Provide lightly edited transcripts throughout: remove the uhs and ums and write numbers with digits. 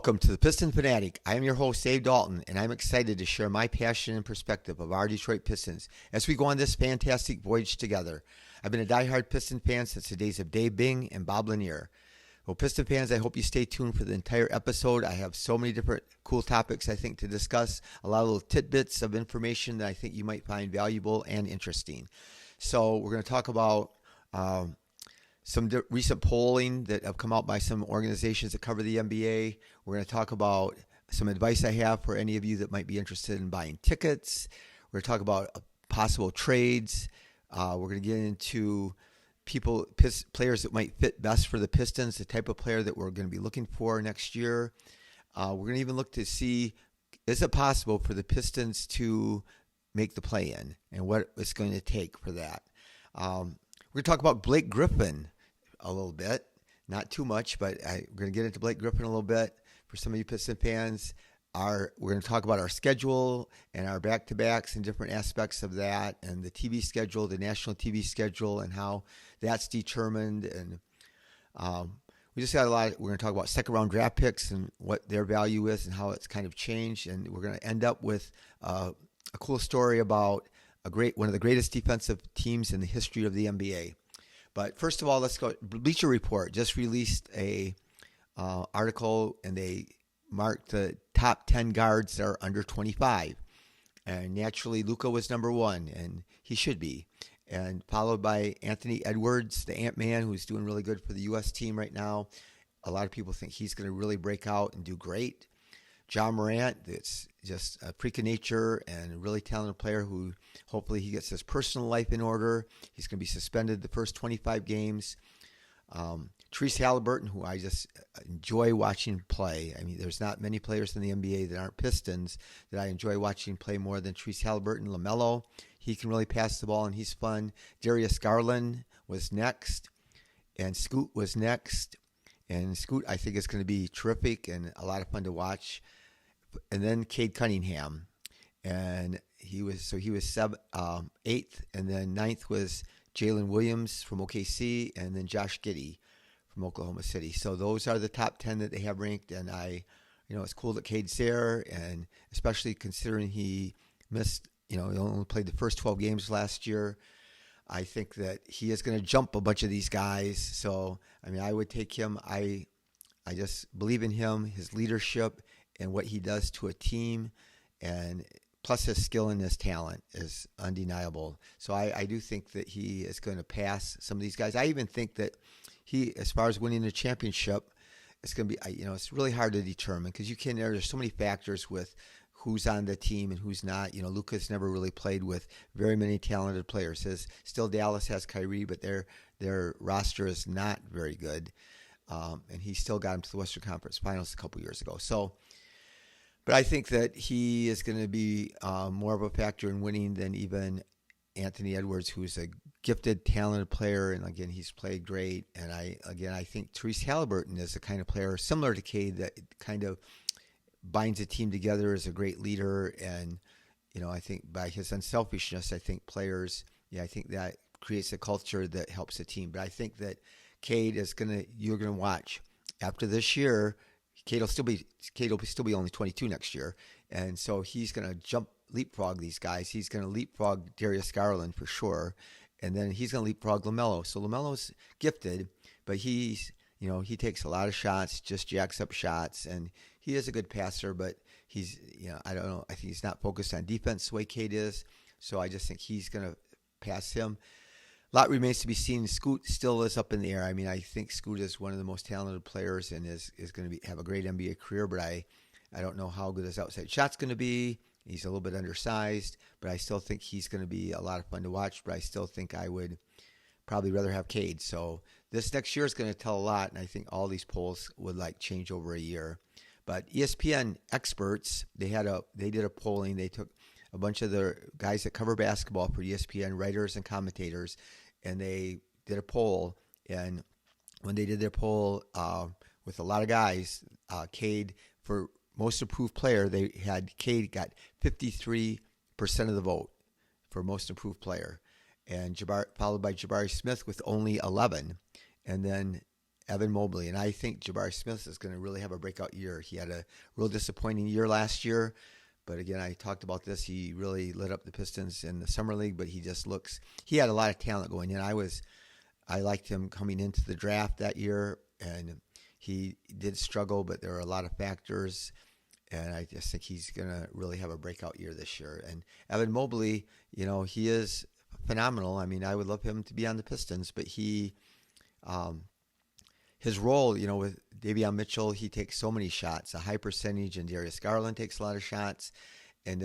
Welcome to the Piston Fanatic. I am your host, Dave Dalton, and I'm excited to share my passion and perspective of our Detroit Pistons as we go on this fantastic voyage together. I've been a diehard Piston fan since the days of Dave Bing and Bob Lanier. Well, Piston fans, I hope you stay tuned for the entire episode. I have so many different cool topics, I think, to discuss, a lot of little tidbits of information that I think you might find valuable and interesting. So we're going to talk about some recent polling that have come out by some organizations that cover the NBA. We're going to talk about some advice I have for any of you that might be interested in buying tickets. We're going to talk about possible trades. We're going to get into players that might fit best for the Pistons, the type of player that we're going to be looking for next year. We're going to even look to see, is it possible for the Pistons to make the play-in and what it's going to take for that. We're going to talk about Blake Griffin a little bit, not too much, but we're going to get into Blake Griffin a little bit. For some of you Piston fans, we're going to talk about our schedule and our back-to-backs and different aspects of that, and the TV schedule, the national TV schedule, and how that's determined. And we just got we're going to talk about second-round draft picks and what their value is and how it's kind of changed. And we're going to end up with a cool story about one of the greatest defensive teams in the history of the NBA. But first of all, let's go. Bleacher Report just released a article, and they marked the top 10 guards that are under 25. And naturally, Luka was number one, and he should be. And followed by Anthony Edwards, the Ant-Man, who's doing really good for the U.S. team right now. A lot of people think he's going to really break out and do great. John Morant, that's just a freak of nature and a really talented player who hopefully he gets his personal life in order. He's going to be suspended the first 25 games. Therese Halliburton, who I just enjoy watching play. I mean, there's not many players in the NBA that aren't Pistons that I enjoy watching play more than Therese Halliburton. LaMelo, he can really pass the ball and he's fun. Darius Garland was next, and Scoot was next. And Scoot, I think, is going to be terrific and a lot of fun to watch. And then Cade Cunningham, and he was 8th, and then 9th was Jalen Williams from OKC, and then Josh Giddey from Oklahoma City. So those are the top 10 that they have ranked, and it's cool that Cade's there, and especially considering he missed, he only played the first 12 games last year. I think that he is going to jump a bunch of these guys. So, I would take him. I just believe in him, his leadership, and what he does to a team, and plus his skill and his talent is undeniable. So I do think that he is going to pass some of these guys. I even think that he, as far as winning a championship, it's going to be, it's really hard to determine because there's so many factors with who's on the team and who's not. Luka's never really played with very many talented players. Still Dallas has Kyrie, but their roster is not very good. And he still got him to the Western Conference Finals a couple years ago. But I think that he is going to be more of a factor in winning than even Anthony Edwards, who's a gifted, talented player. And again, he's played great. And I think Therese Halliburton is the kind of player similar to Cade that kind of binds a team together as a great leader. And, I think by his unselfishness, I think players, I think that creates a culture that helps the team. But I think that Cade you're going to watch after this year. Cade will still be only 22 next year. And so he's going to leapfrog these guys. He's going to leapfrog Darius Garland for sure. And then he's going to leapfrog LaMelo. So LaMelo's gifted, but he takes a lot of shots, just jacks up shots, and he is a good passer, but he's, I don't know. I think he's not focused on defense the way Cade is. So I just think he's going to pass him. A lot remains to be seen. Scoot still is up in the air. I think Scoot is one of the most talented players and is going to have a great NBA career, but I don't know how good his outside shot's going to be. He's a little bit undersized, but I still think he's going to be a lot of fun to watch, but I still think I would probably rather have Cade. So this next year is going to tell a lot, and I think all these polls would change over a year. But ESPN experts, they did a polling. They took a bunch of the guys that cover basketball for ESPN, writers and commentators, and they did a poll. And when they did their poll with a lot of guys, Cade, for most improved player, Cade got 53% of the vote for most improved player, and followed by Jabari Smith with only 11, and then Evan Mobley, and I think Jabari Smith is going to really have a breakout year. He had a real disappointing year last year, but again, I talked about this. He really lit up the Pistons in the summer league, but he had a lot of talent going in. I liked him coming into the draft that year, and he did struggle, but there were a lot of factors, and I just think he's going to really have a breakout year this year. And Evan Mobley, he is phenomenal. I mean, I would love him to be on the Pistons, but his role, with Davion Mitchell, he takes so many shots, a high percentage, and Darius Garland takes a lot of shots, and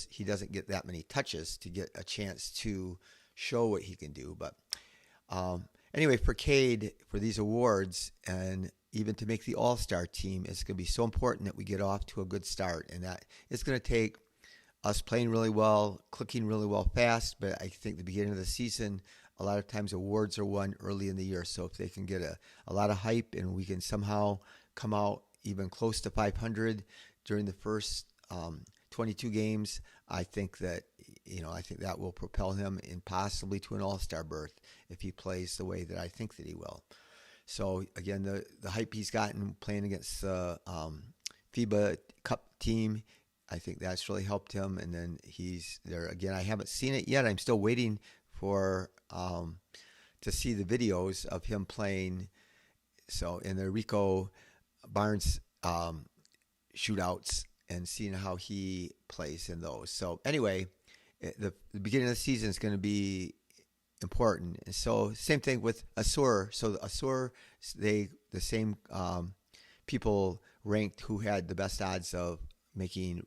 he doesn't get that many touches to get a chance to show what he can do. But anyway, for Cade, for these awards, and even to make the All-Star team, it's going to be so important that we get off to a good start, and that it's going to take us playing really well, clicking really well fast, but I think the beginning of the season, a lot of times awards are won early in the year. So if they can get a lot of hype and we can somehow come out even close to 500 during the first 22 games, I think that will propel him in possibly to an All-Star berth if he plays the way that I think that he will. So again, the hype he's gotten playing against the FIBA Cup team, I think that's really helped him. And then he's there again. I haven't seen it yet. I'm still waiting for to see the videos of him playing. So in the Rico Barnes shootouts and seeing how he plays in those. So anyway, the beginning of the season is going to be important. And so same thing with Asur. So Asur, the same people ranked who had the best odds of making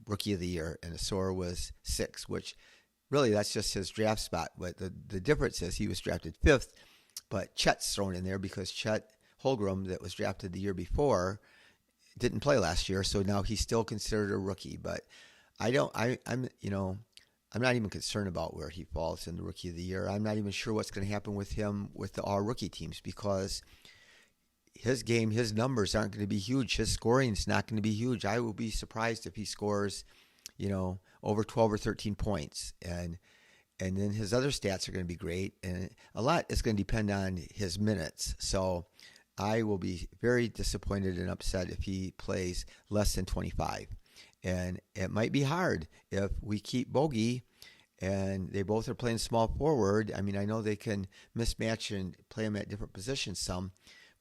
Rookie of the Year, and Asur was 6, which really that's just his draft spot. But the difference is he was drafted 5th, but Chet's thrown in there because Chet Holmgren, that was drafted the year before, didn't play last year, so now he's still considered a rookie. But I'm not even concerned about where he falls in the Rookie of the Year. I'm not even sure what's going to happen with him with the all-rookie teams, because his game, his numbers aren't going to be huge. His scoring is not going to be huge. I will be surprised if he scores, over 12 or 13 points. And then his other stats are going to be great. And a lot is going to depend on his minutes. So I will be very disappointed and upset if he plays less than 25. And it might be hard if we keep Bogey and they both are playing small forward. I mean, I know they can mismatch and play him at different positions some,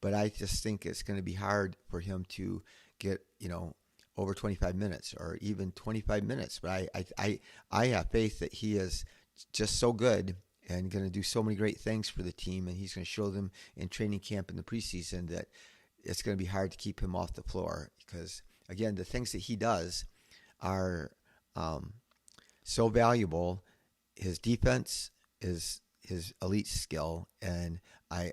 but I just think it's going to be hard for him to get, over 25 minutes or even 25 minutes. But I have faith that he is just so good and going to do so many great things for the team, and he's going to show them in training camp in the preseason that it's going to be hard to keep him off the floor, because, again, the things that he does are so valuable. His defense is his elite skill, and I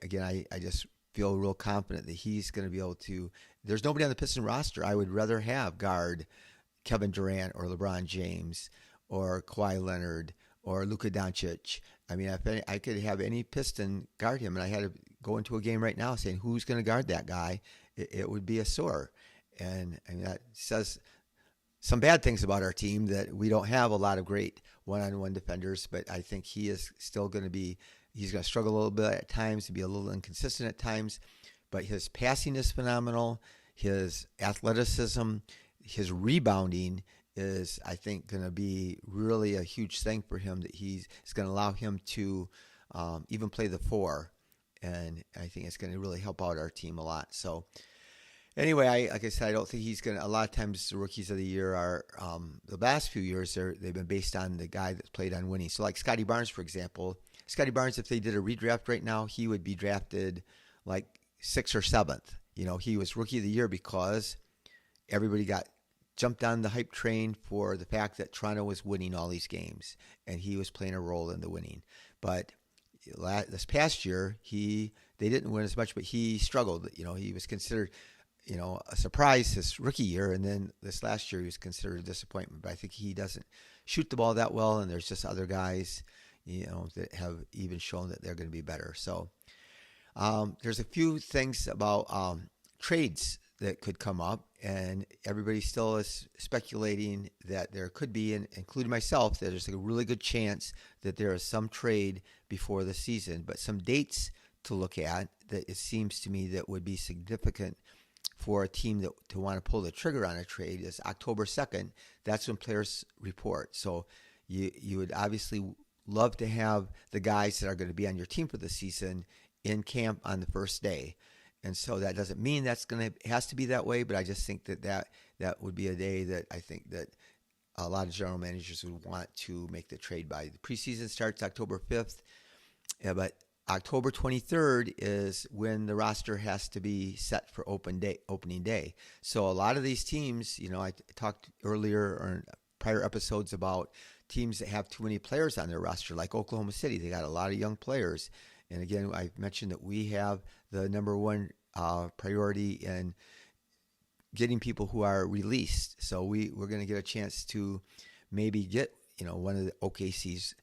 just feel real confident that he's going to be able to. There's nobody on the Piston roster I would rather have guard Kevin Durant or LeBron James or Kawhi Leonard or Luka Doncic. I mean, if I could have any Piston guard him, and I had to go into a game right now saying who's going to guard that guy, it would be Asur. And that says some bad things about our team, that we don't have a lot of great one-on-one defenders, but I think he is still going to be, he's going to struggle a little bit at times, to be a little inconsistent at times, but his passing is phenomenal. His athleticism, his rebounding is, I think, going to be really a huge thing for him, that it's going to allow him to even play the 4. And I think it's going to really help out our team a lot. So anyway, like I said, I don't think he's going to, a lot of times the Rookies of the Year are, the last few years, they've been based on the guy that's played on winning. So like Scotty Barnes, for example. Scotty Barnes, if they did a redraft right now, he would be drafted like 6th or 7th. He was Rookie of the Year because everybody jumped on the hype train for the fact that Toronto was winning all these games, and he was playing a role in the winning. But this past year, they didn't win as much, but he struggled. He was considered, a surprise his rookie year, and then this last year he was considered a disappointment. But I think he doesn't shoot the ball that well, and there's just other guys, that have even shown that they're going to be better. So there's a few things about trades that could come up, and everybody still is speculating that there could be, and including myself, that there's a really good chance that there is some trade before the season. But some dates to look at that it seems to me that would be significant for a team that to want to pull the trigger on a trade is October 2nd. That's when players report. So you would obviously love to have the guys that are going to be on your team for the season in camp on the first day. And so that doesn't mean has to be that way, but I just think that would be a day that I think that a lot of general managers would want to make the trade by. The preseason starts October 5th, but October 23rd is when the roster has to be set for opening day. So a lot of these teams, I talked earlier or in prior episodes about teams that have too many players on their roster, like Oklahoma City. They got a lot of young players. And again, I mentioned that we have the number one priority in getting people who are released. So we're going to get a chance to maybe get, one of the OKC's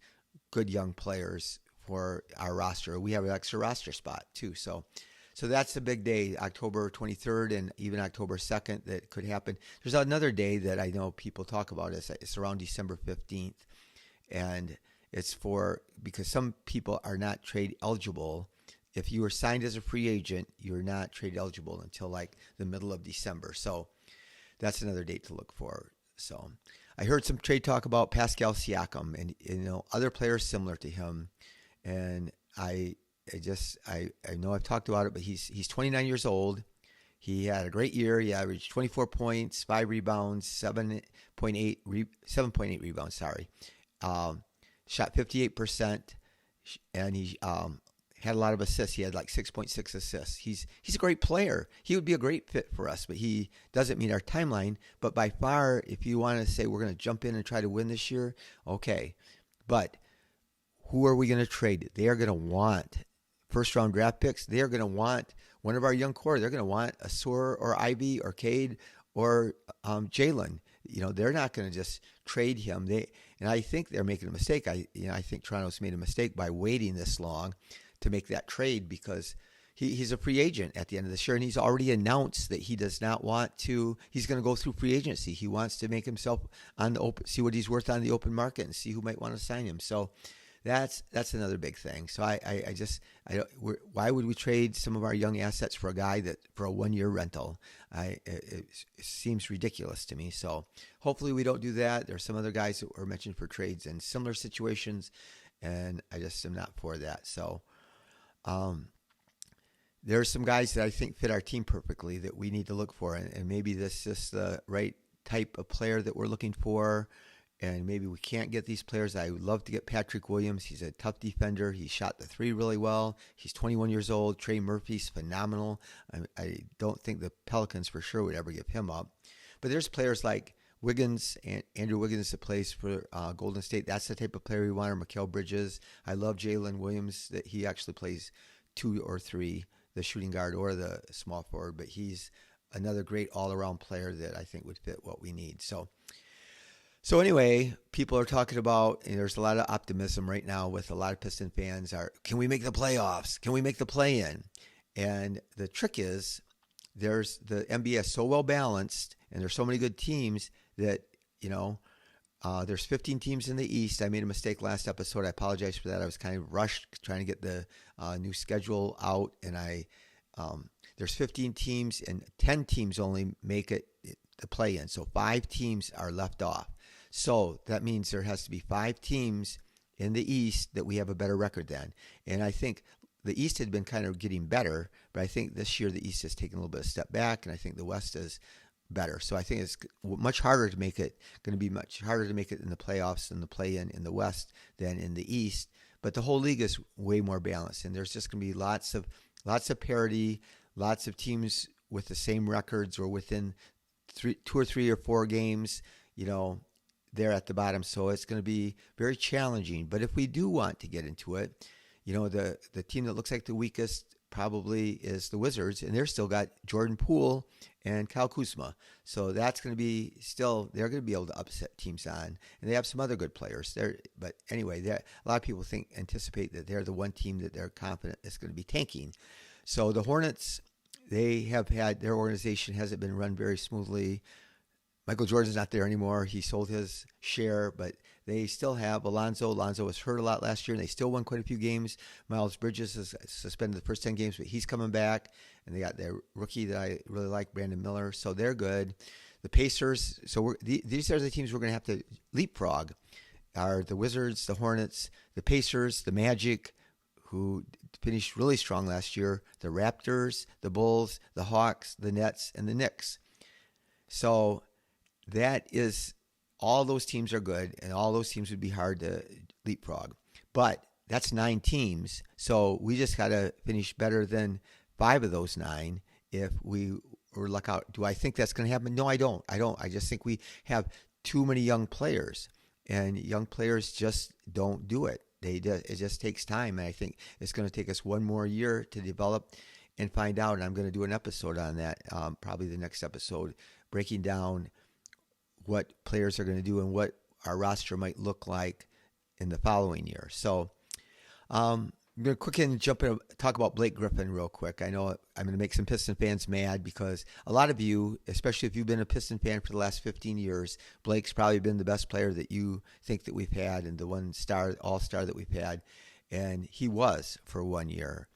good young players for our roster. We have an extra roster spot too. So that's a big day, October 23rd and even October 2nd that could happen. There's another day that I know people talk about. It's around December 15th. And it's because some people are not trade eligible. If you were signed as a free agent, you're not trade eligible until like the middle of December. So that's another date to look for. So I heard some trade talk about Pascal Siakam and other players similar to him. And I know I've talked about it, but he's 29 years old. He had a great year. He averaged 24 points, 5 rebounds, 7.8 rebounds. Shot 58%, and he had a lot of assists. He had like 6.6 assists. He's a great player. He would be a great fit for us, but he doesn't meet our timeline. But by far, if you want to say we're going to jump in and try to win this year, okay. But who are we going to trade? They are going to want first-round draft picks. They are going to want one of our young core. They're going to want Asur or Ivy or Cade or Jalen. They're not going to just trade him. And I think they're making a mistake. I think Toronto's made a mistake by waiting this long to make that trade because he's a free agent at the end of this year, and he's already announced that he does not want to. He's going to go through free agency. He wants to make himself on the open, see what he's worth on the open market, and see who might want to sign him. So that's another big thing. So why would we trade some of our young assets for a guy for a 1-year rental? It seems ridiculous to me. So hopefully we don't do that. There's some other guys that were mentioned for trades in similar situations, and I just am not for that. So there's some guys that I think fit our team perfectly that we need to look for, and maybe this is the right type of player that we're looking for. And maybe we can't get these players. I would love to get Patrick Williams. He's a tough defender. He shot the three really well. He's 21 years old. Trey Murphy's phenomenal. I don't think the Pelicans for sure would ever give him up. But there's players like Wiggins, and Andrew Wiggins that plays for Golden State. That's the type of player we want. Or Mikal Bridges. I love Jalen Williams, that he actually plays 2 or 3, the shooting guard or the small forward. But he's another great all-around player that I think would fit what we need. So anyway, people are talking about, and there's a lot of optimism right now with a lot of Piston fans can we make the playoffs? Can we make the play-in? And the trick is the NBA is so well balanced and there's so many good teams that, there's 15 teams in the East. I made a mistake last episode. I apologize for that. I was kind of rushed trying to get the new schedule out, and there's 15 teams and 10 teams only make it the play-in. So 5 teams are left off. So that means there has to be 5 teams in the East that we have a better record than. And I think the East had been kind of getting better, but I think this year the East has taken a little bit of a step back, and I think the West is better. So I think it's much harder to make it, going to be much harder to make it in the playoffs and the play-in in the West than in the East. But the whole league is way more balanced, and there's just going to be lots of parity, lots of teams with the same records or within 2 or 3 or 4 games, there at the bottom. So it's going to be very challenging. But if we do want to get into it, the team that looks like the weakest probably is the Wizards, and they're still got Jordan Poole and Kyle Kuzma. So that's going to be they're going to be able to upset teams on. And they have some other good players there. But anyway, a lot of people anticipate that they're the one team that they're confident is going to be tanking. So the Hornets, they have had, their organization hasn't been run very smoothly. Michael Jordan's not there anymore. He sold his share, but they still have Alonzo. Alonzo was hurt a lot last year, and they still won quite a few games. Miles Bridges is suspended the first 10 games, but he's coming back. And they got their rookie that I really like, Brandon Miller. So they're good. The Pacers, so these are the teams we're going to have to leapfrog, are the Wizards, the Hornets, the Pacers, the Magic, who finished really strong last year, the Raptors, the Bulls, the Hawks, the Nets, and the Knicks. So that is, all those teams are good, and all those teams would be hard to leapfrog. But that's 9 teams, so we just got to finish better than 5 of those 9 if we were luck out. Do I think that's going to happen? No, I don't. I just think we have too many young players, and young players just don't do it. It just takes time, and I think it's going to take us one more year to develop and find out, and I'm going to do an episode on that, probably the next episode, breaking down what players are going to do and what our roster might look like in the following year. So I'm going to quickly jump in and talk about Blake Griffin real quick. I know I'm going to make some Piston fans mad because a lot of you, especially if you've been a Piston fan for the last 15 years, Blake's probably been the best player that you think that we've had and the one star, all-star that we've had. And he was for 1 year.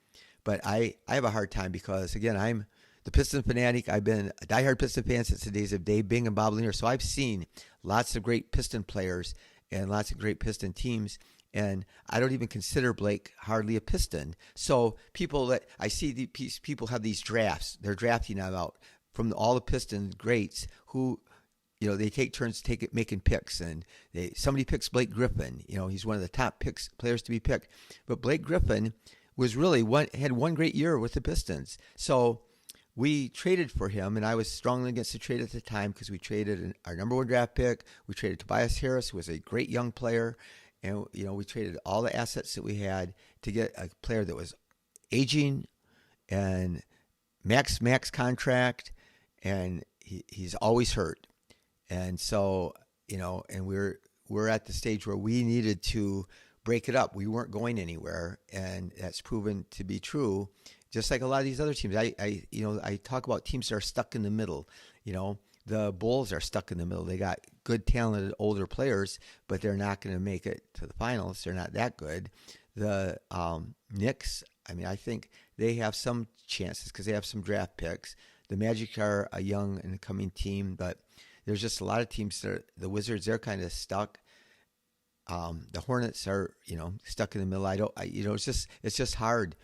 But I have a hard time because, again, I'm the Piston fanatic. I've been a diehard Piston fan since the days of Dave Bing and Bob Lanier. So I've seen lots of great Piston players and lots of great Piston teams. And I don't even consider Blake hardly a Piston. So people that I see, people have these drafts. They're drafting them out from all the Piston greats who, they take turns making picks. And somebody picks Blake Griffin. He's one of the top players to be picked. But Blake Griffin was really had one great year with the Pistons. So we traded for him, and I was strongly against the trade at the time because we traded our number 1 draft pick. We traded Tobias Harris, who was a great young player. And, we traded all the assets that we had to get a player that was aging and max contract, and he's always hurt. And so, and we're at the stage where we needed to break it up. We weren't going anywhere, and that's proven to be true. Just like a lot of these other teams, I talk about teams that are stuck in the middle. The Bulls are stuck in the middle. They got good, talented, older players, but they're not going to make it to the finals. They're not that good. The Knicks, I think they have some chances because they have some draft picks. The Magic are a young and coming team, but there's just a lot of teams that the Wizards, they're kind of stuck. The Hornets are, stuck in the middle. It's just hard,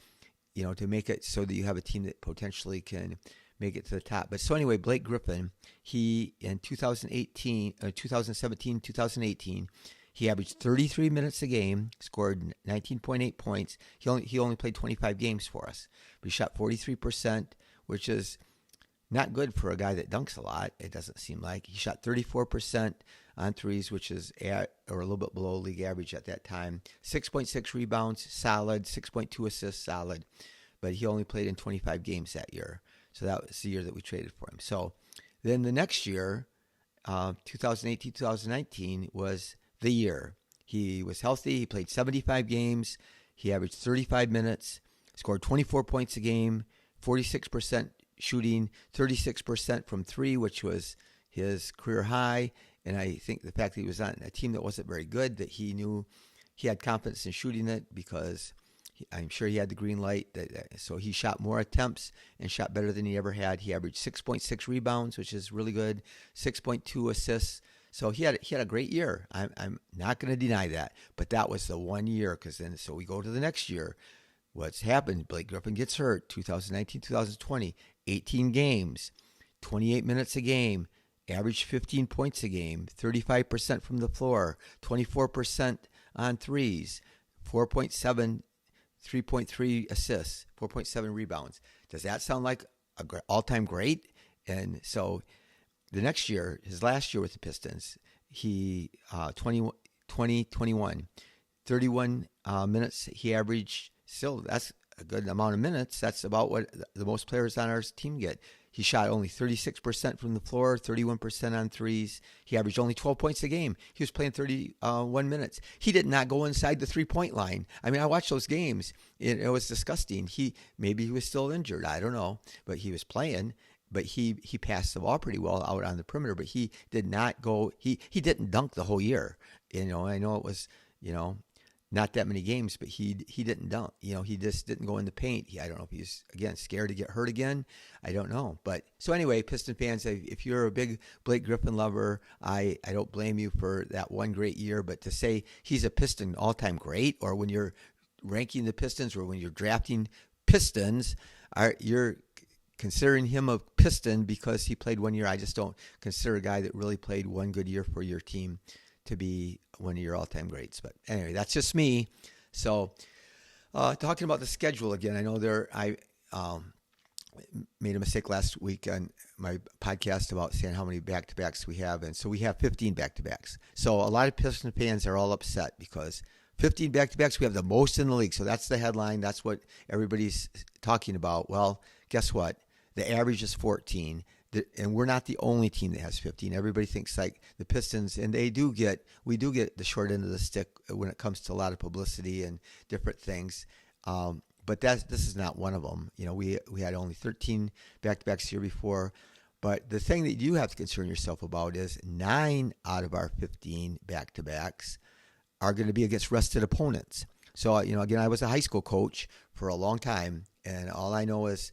to make it so that you have a team that potentially can make it to the top. But so anyway, Blake Griffin, he in 2017, 2018, he averaged 33 minutes a game, scored 19.8 points. He only played 25 games for us. But he shot 43%, which is not good for a guy that dunks a lot. It doesn't seem like. He shot 34% on threes, which is or a little bit below league average at that time. 6.6 rebounds, solid. 6.2 assists, solid. But he only played in 25 games that year. So that was the year that we traded for him. So then the next year, 2018, 2019, was the year. He was healthy. He played 75 games. He averaged 35 minutes, scored 24 points a game, 46% shooting, 36% from 3, which was his career high. And I think the fact that he was on a team that wasn't very good, that he knew he had confidence in shooting it because I'm sure he had the green light. So he shot more attempts and shot better than he ever had. He averaged 6.6 rebounds, which is really good, 6.2 assists. So he had a great year. I'm not going to deny that. But that was the 1 year, so we go to the next year. What's happened? Blake Griffin gets hurt, 2019, 2020, 18 games, 28 minutes a game, averaged 15 points a game, 35% from the floor, 24% on threes, 4.7 3.3 assists, 4.7 rebounds. Does that sound like an all-time great? And so the next year, his last year with the Pistons, he 21, 31 minutes he averaged. Still, that's a good amount of minutes. That's about what the most players on our team get. He shot only 36% from the floor, 31% on threes. He averaged only 12 points a game. He was playing 31 minutes. He did not go inside the three-point line. I watched those games. It was disgusting. Maybe he was still injured. I don't know. But he was playing. but he passed the ball pretty well out on the perimeter, but he did not go. He didn't dunk the whole year. I know it was not that many games, but he didn't dunk. He just didn't go in the paint. I don't know if he's again scared to get hurt again. I don't know. But so anyway, Piston fans, if you're a big Blake Griffin lover, I don't blame you for that one great year. But to say he's a Piston all-time great, or when you're ranking the Pistons, or when you're drafting Pistons, you're considering him a Piston because he played 1 year. I just don't consider a guy that really played one good year for your team to be one of your all-time greats. But anyway, that's just me. So talking about the schedule again, I know I made a mistake last week on my podcast about saying how many back-to-backs we have. And so we have 15 back-to-backs. So a lot of Piston fans are all upset because 15 back-to-backs, we have the most in the league. So that's the headline. That's what everybody's talking about. Well, guess what? The average is 14. And we're not the only team that has 15. Everybody thinks like the Pistons, and we do get the short end of the stick when it comes to a lot of publicity and different things. But this is not one of them. We had only 13 back-to-backs the year before. But the thing that you have to concern yourself about is 9 out of our 15 back-to-backs are going to be against rested opponents. So, again, I was a high school coach for a long time, and all I know is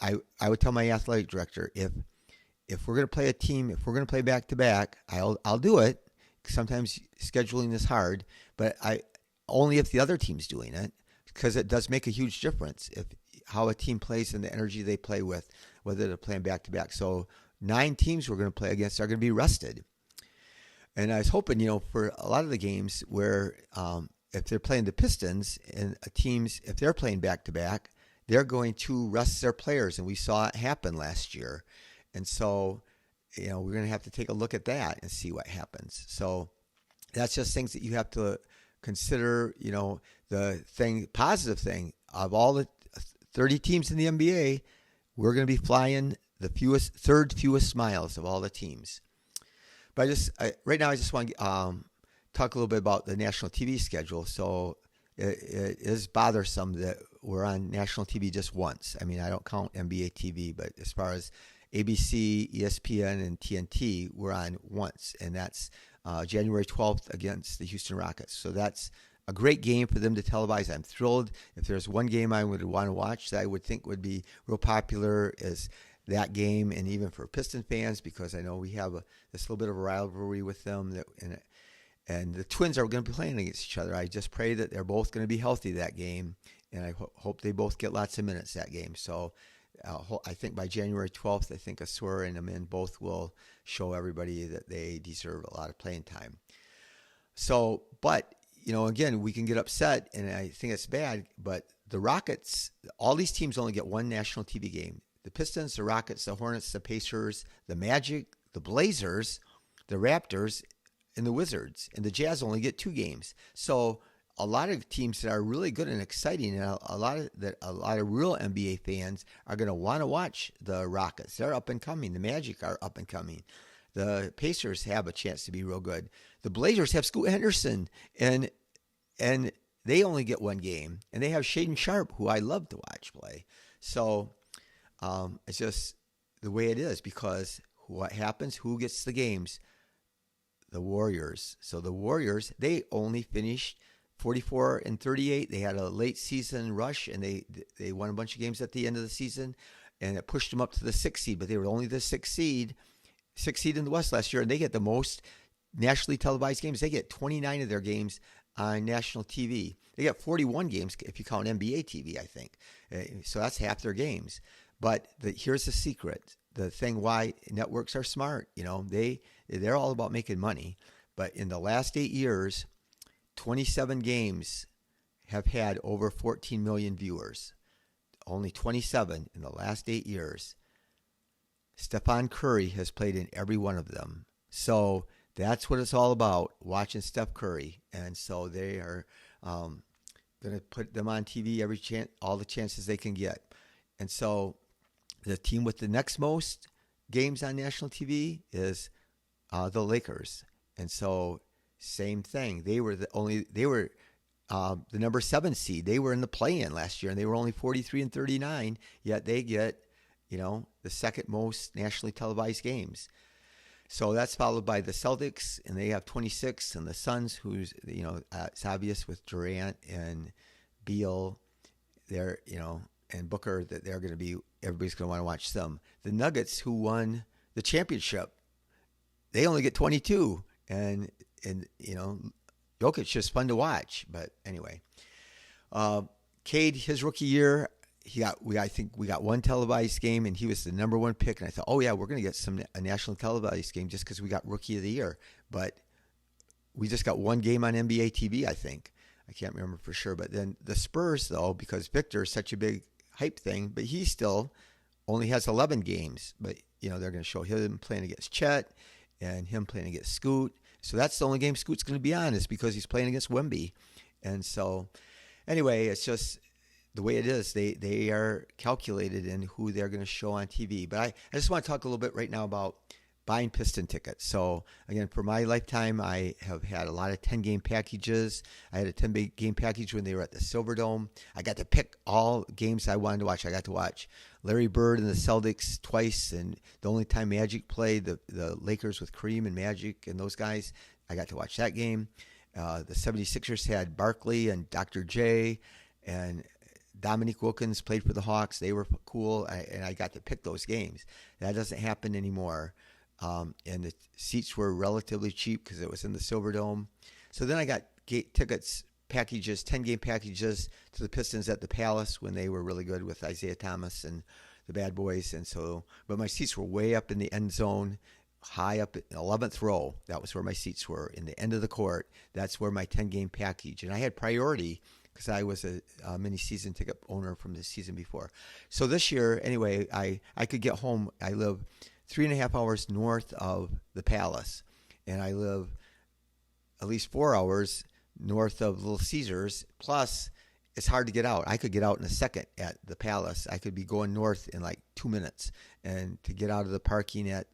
I would tell my athletic director, if we're going to play a team, if we're going to play back-to-back, I'll do it. Sometimes scheduling is hard, but only if the other team's doing it, because it does make a huge difference if how a team plays and the energy they play with, whether they're playing back-to-back. So 9 teams we're going to play against are going to be rested. And I was hoping, for a lot of the games where if they're playing the Pistons and if they're playing back-to-back, they're going to rest their players, and we saw it happen last year. And so, we're going to have to take a look at that and see what happens. So that's just things that you have to consider. The positive thing of all the 30 teams in the NBA, we're going to be flying the third fewest miles of all the teams. But right now, I just want to talk a little bit about the national TV schedule. So it is bothersome that we're on national TV just once. I mean, I don't count NBA TV, but as far as ABC, ESPN, and TNT, we're on once, and that's January 12th against the Houston Rockets. So that's a great game for them to televise. I'm thrilled. If there's one game I would want to watch that I would think would be real popular is that game, and even for Piston fans, because I know we have this little bit of a rivalry with them, and the Twins are going to be playing against each other. I just pray that they're both going to be healthy that game, and I hope they both get lots of minutes that game. So I think by January 12th, I think Asura and Amin both will show everybody that they deserve a lot of playing time. So, but, again, we can get upset, and I think it's bad, but the Rockets, all these teams only get one national TV game. The Pistons, the Rockets, the Hornets, the Pacers, the Magic, the Blazers, the Raptors, and the Wizards, and the Jazz only get 2 games. So a lot of teams that are really good and exciting, and a lot of real NBA fans are going to want to watch the Rockets. They're up and coming. The Magic are up and coming. The Pacers have a chance to be real good. The Blazers have Scoot Henderson, and they only get 1 game, and they have Shaedon Sharpe, who I love to watch play. So it's just the way it is, because what happens? Who gets the games? The Warriors. So the Warriors, they only finished 44-38. They had a late season rush, and they won a bunch of games at the end of the season, and it pushed them up to the 6th seed. But they were only the 6th seed in the West last year, and they get the most nationally televised games. They get 29 of their games on national TV. They get 41 games if you count NBA TV, I think. So that's half their games. But here's the secret. The thing why networks are smart, they're all about making money. But in the last 8 years, 27 games have had over 14 million viewers. Only 27 in the last 8 years. Stephen Curry has played in every one of them. So that's what it's all about, watching Steph Curry. And so they are going to put them on TV all the chances they can get. And so the team with the next most games on national TV is the Lakers. And so same thing. They were the number 7 seed. They were in the play-in last year, and they were only 43-39. Yet they get the second most nationally televised games. So that's followed by the Celtics, and they have 26, and the Suns, who's, it's obvious with Durant and Beal, they're, and Booker, that they're going to be, everybody's going to want to watch them. The Nuggets, who won the championship, they only get 22, and Jokic just fun to watch. But anyway, Cade, his rookie year, I think we got one televised game, and he was the number one pick. And I thought, oh yeah, we're going to get a national televised game just because we got rookie of the year. But we just got one game on NBA TV, I think. I can't remember for sure. But then the Spurs, though, because Victor is such a big hype thing, but he still only has 11 games. But they're going to show him playing against Chet and him playing against Scoot. So that's the only game Scoot's going to be on, is because he's playing against Wemby. And so anyway, it's just the way it is. They are calculated in who they're going to show on TV. But I just want to talk a little bit right now about buying Piston tickets. So again, for my lifetime, I have had a lot of 10-game packages. I had a 10-game package when they were at the Silverdome. I got to pick all games I wanted to watch. I got to watch Larry Bird and the Celtics twice, and the only time Magic played, the Lakers with Kareem and Magic and those guys, I got to watch that game. The 76ers had Barkley and Dr. J, and Dominique Wilkins played for the Hawks. They were cool, and I got to pick those games. That doesn't happen anymore. And the seats were relatively cheap because it was in the Silverdome. So then I got tickets, packages, 10-game packages to the Pistons at the Palace when they were really good with Isaiah Thomas and the Bad Boys. And so, but my seats were way up in the end zone, high up in 11th row. That was where my seats were, in the end of the court. That's where my 10-game package. And I had priority because I was a mini season ticket owner from the season before. So this year, anyway, I could get home. I live 3.5 hours north of the Palace, and I live at least 4 hours north of Little Caesars. Plus, it's hard to get out. I could get out in a second at the Palace. I could be going north in like 2 minutes, and to get out of the parking at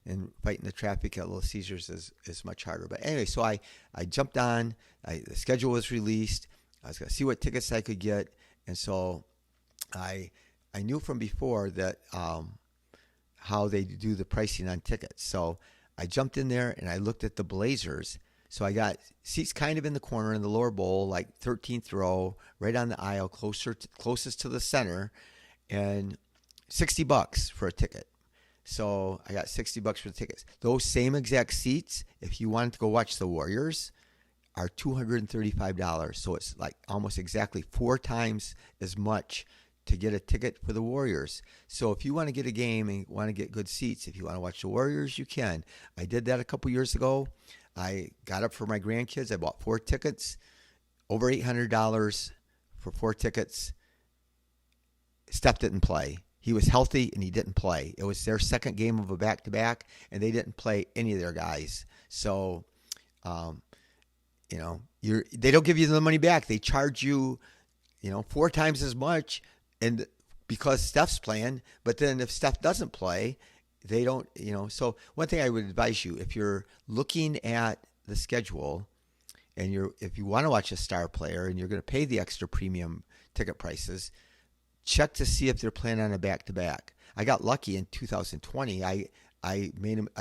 and fighting the traffic at Little Caesars is much harder. But anyway, so I jumped on. The schedule was released. I was going to see what tickets I could get, and so I knew from before that how they do the pricing on tickets. So I jumped in there and I looked at the Blazers. So I got seats kind of in the corner in the lower bowl, like 13th row, right on the aisle, closest to the center, and $60 for a ticket. So I got $60 for the tickets. Those same exact seats, if you wanted to go watch the Warriors, are $235. So it's like almost exactly 4 times as much to get a ticket for the Warriors. So if you want to get a game and want to get good seats, if you want to watch the Warriors, you can. I did that a couple years ago. I got up for my grandkids. I bought 4 tickets, over $800 for 4 tickets. Steph didn't play. He was healthy and he didn't play. It was their second game of a back-to-back, and they didn't play any of their guys. So, they don't give you the money back. They charge you, 4 times as much, and because Steph's playing. But then if Steph doesn't play, they don't, So one thing I would advise you, if you're looking at the schedule and if you want to watch a star player and you're going to pay the extra premium ticket prices, check to see if they're playing on a back-to-back. I got lucky in 2020. I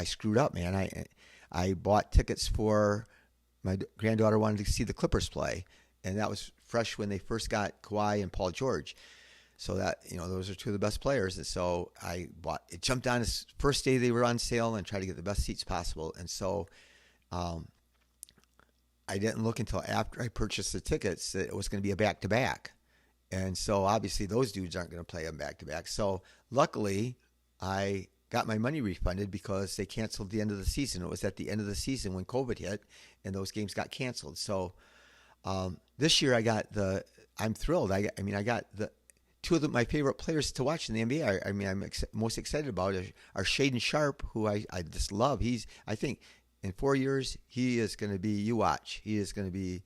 screwed up, man. I bought tickets for my granddaughter wanted to see the Clippers play, and that was fresh when they first got Kawhi and Paul George. So that, those are 2 of the best players. And so it jumped on his first day they were on sale and tried to get the best seats possible. And so I didn't look until after I purchased the tickets that it was going to be a back-to-back. And so obviously those dudes aren't going to play them back-to-back. So luckily I got my money refunded because they canceled the end of the season. It was at the end of the season when COVID hit and those games got canceled. So this year I'm thrilled. I got the 2 of my favorite players to watch in the NBA. I'm most excited about are Shaedon Sharpe, who I just love. I think in 4 years, he is going to be, you watch, he is going to be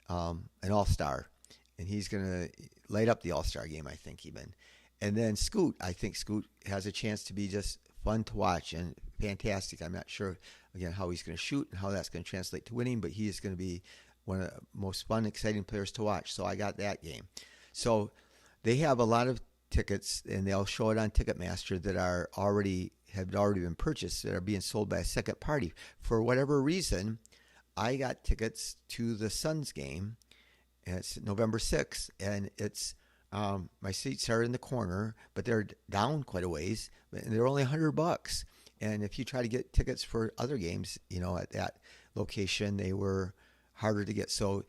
an all-star. And he's going to light up the all-star game, I think, even. And then Scoot, I think Scoot has a chance to be just fun to watch and fantastic. I'm not sure, again, how he's going to shoot and how that's going to translate to winning, but he is going to be one of the most fun, exciting players to watch. So I got that game. So they have a lot of tickets, and they'll show it on Ticketmaster that have already been purchased, that are being sold by a second party. For whatever reason, I got tickets to the Suns game, and it's November 6th, and it's my seats are in the corner, but they're down quite a ways, and they're only $100. And if you try to get tickets for other games, at that location, they were harder to get. So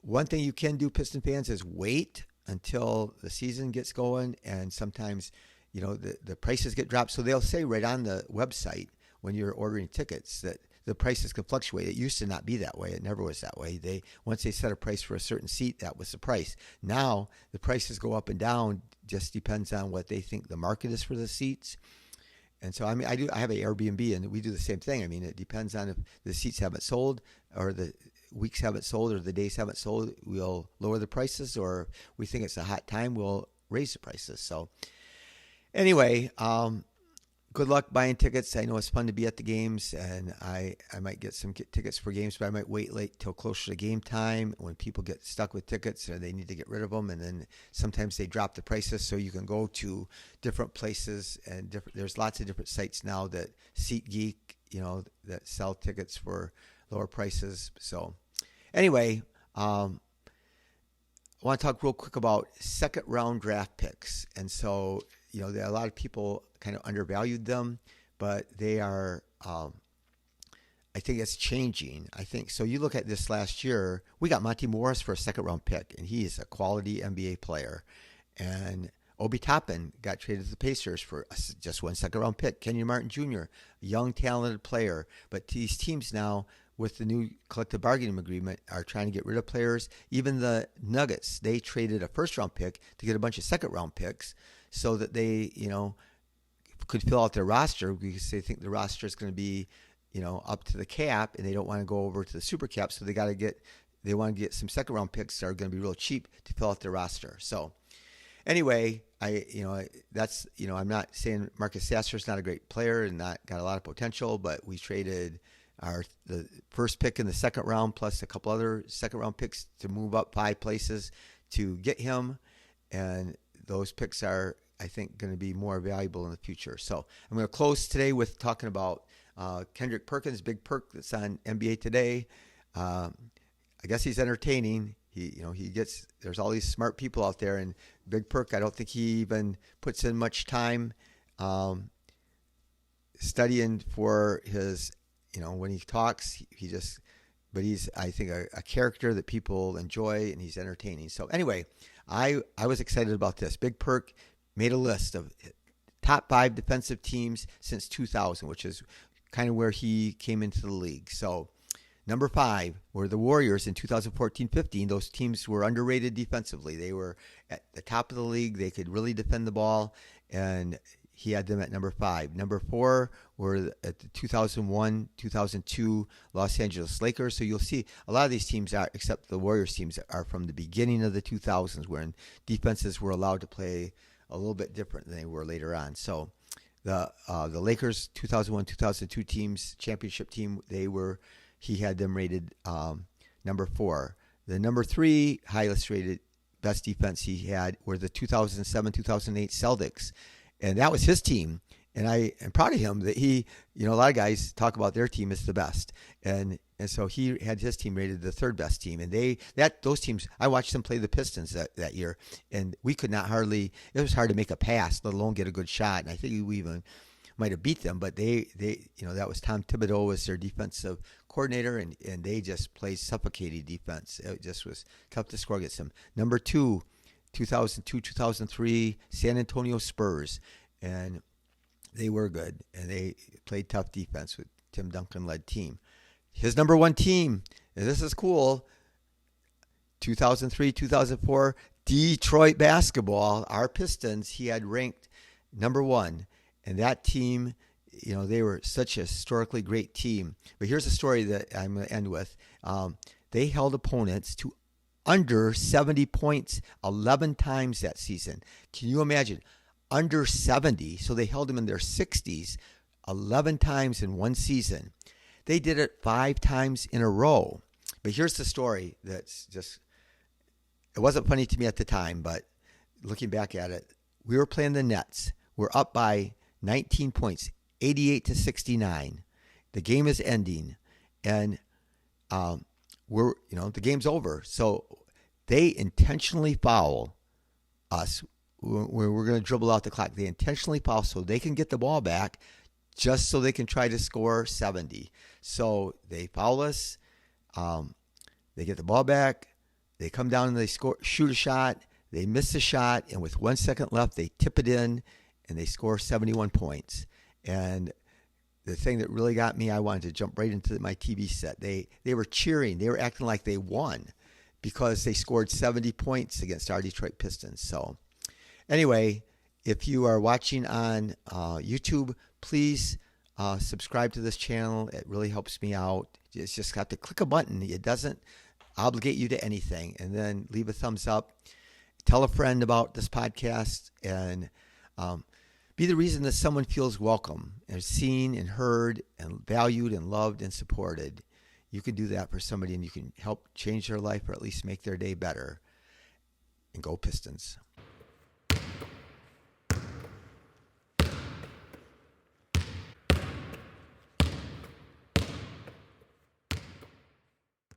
one thing you can do, Piston fans, is wait until the season gets going, and sometimes the prices get dropped. So they'll say right on the website when you're ordering tickets that the prices can fluctuate. It used to not be that way. It never was that way. Once they set a price for a certain seat, that was the price. Now the prices go up and down, just depends on what they think the market is for the seats. And so I have an Airbnb, and we do the same thing. I mean, it depends on if the seats haven't sold, or the weeks haven't sold, or the days haven't sold. We'll lower the prices, or if we think it's a hot time, we'll raise the prices. So anyway, good luck buying tickets. I know it's fun to be at the games, and I might get tickets for games, but I might wait late till closer to game time when people get stuck with tickets or they need to get rid of them. And then sometimes they drop the prices, so you can go to different places, and there's lots of different sites now that SeatGeek, that sell tickets for lower prices. So anyway, I want to talk real quick about second round draft picks. And so, there are a lot of people kind of undervalued them, but they are, I think it's changing. I think, so you look at this last year, we got Monty Morris for a second round pick, and he is a quality NBA player. And Obi Toppin got traded to the Pacers for just one second round pick. Kenyon Martin Jr., a young, talented player. But these teams now, with the new collective bargaining agreement, are trying to get rid of players. Even the Nuggets, they traded a first-round pick to get a bunch of second-round picks so that they, could fill out their roster, because they think the roster is going to be, up to the cap, and they don't want to go over to the super cap. So they want to get some second-round picks that are going to be real cheap to fill out their roster. So anyway, I'm not saying Marcus Sasser is not a great player and not got a lot of potential, but we traded the first pick in the second round plus a couple other second round picks to move up 5 places to get him, and those picks are, I think, going to be more valuable in the future. So I'm going to close today with talking about Kendrick Perkins, Big Perk, that's on NBA Today. I guess he's entertaining. There's all these smart people out there, and Big Perk, I don't think he even puts in much time studying for his, when he talks, but he's, I think, a character that people enjoy, and he's entertaining. So anyway, I was excited about this. Big Perk made a list of top 5 defensive teams since 2000, which is kind of where he came into the league. So number 5 were the Warriors in 2014-15. Those teams were underrated defensively. They were at the top of the league. They could really defend the ball, and he had them at number 5. Number 4 were at the 2001-2002 Los Angeles Lakers. So you'll see a lot of these teams are, except the Warriors teams, are from the beginning of the 2000s, when defenses were allowed to play a little bit different than they were later on. So the Lakers 2001-2002 teams, championship team, he had them rated number 4. The number 3 highest rated best defense he had were the 2007-2008 Celtics. And that was his team. And I am proud of him that he, a lot of guys talk about their team as the best. And so he had his team rated the 3rd best team. And those teams, I watched them play the Pistons that year. And we could not it was hard to make a pass, let alone get a good shot. And I think we even might have beat them. But they that was Tom Thibodeau was their defensive coordinator. And they just played suffocating defense. It just was tough to score against them. Number 2, 2002-2003 San Antonio Spurs, and they were good, and they played tough defense with Tim Duncan-led team. His number 1 team, and this is cool, 2003-2004 Detroit basketball, our Pistons, he had ranked number 1, and that team, they were such a historically great team. But here's a story that I'm going to end with. They held opponents to under 70 points 11 times that season. Can you imagine? Under 70. So they held them in their 60s 11 times in one season. They did it 5 times in a row. But here's the story that's just, it wasn't funny to me at the time, but looking back at it, we were playing the Nets. We're up by 19 points, 88-69. The game is ending, and the game's over. So they intentionally foul us. We're going to dribble out the clock. They intentionally foul so they can get the ball back, just so they can try to score 70. So they foul us. They get the ball back. They come down and they shoot a shot. They miss the shot, and with 1 second left, they tip it in, and they score 71 points. And the thing that really got me, I wanted to jump right into my TV set. They were cheering. They were acting like they won because they scored 70 points against our Detroit Pistons. So anyway, if you are watching on YouTube, please subscribe to this channel. It really helps me out. It's just got to click a button. It doesn't obligate you to anything. And then leave a thumbs up. Tell a friend about this podcast, and be the reason that someone feels welcome and seen and heard and valued and loved and supported. You can do that for somebody, and you can help change their life or at least make their day better. And go Pistons.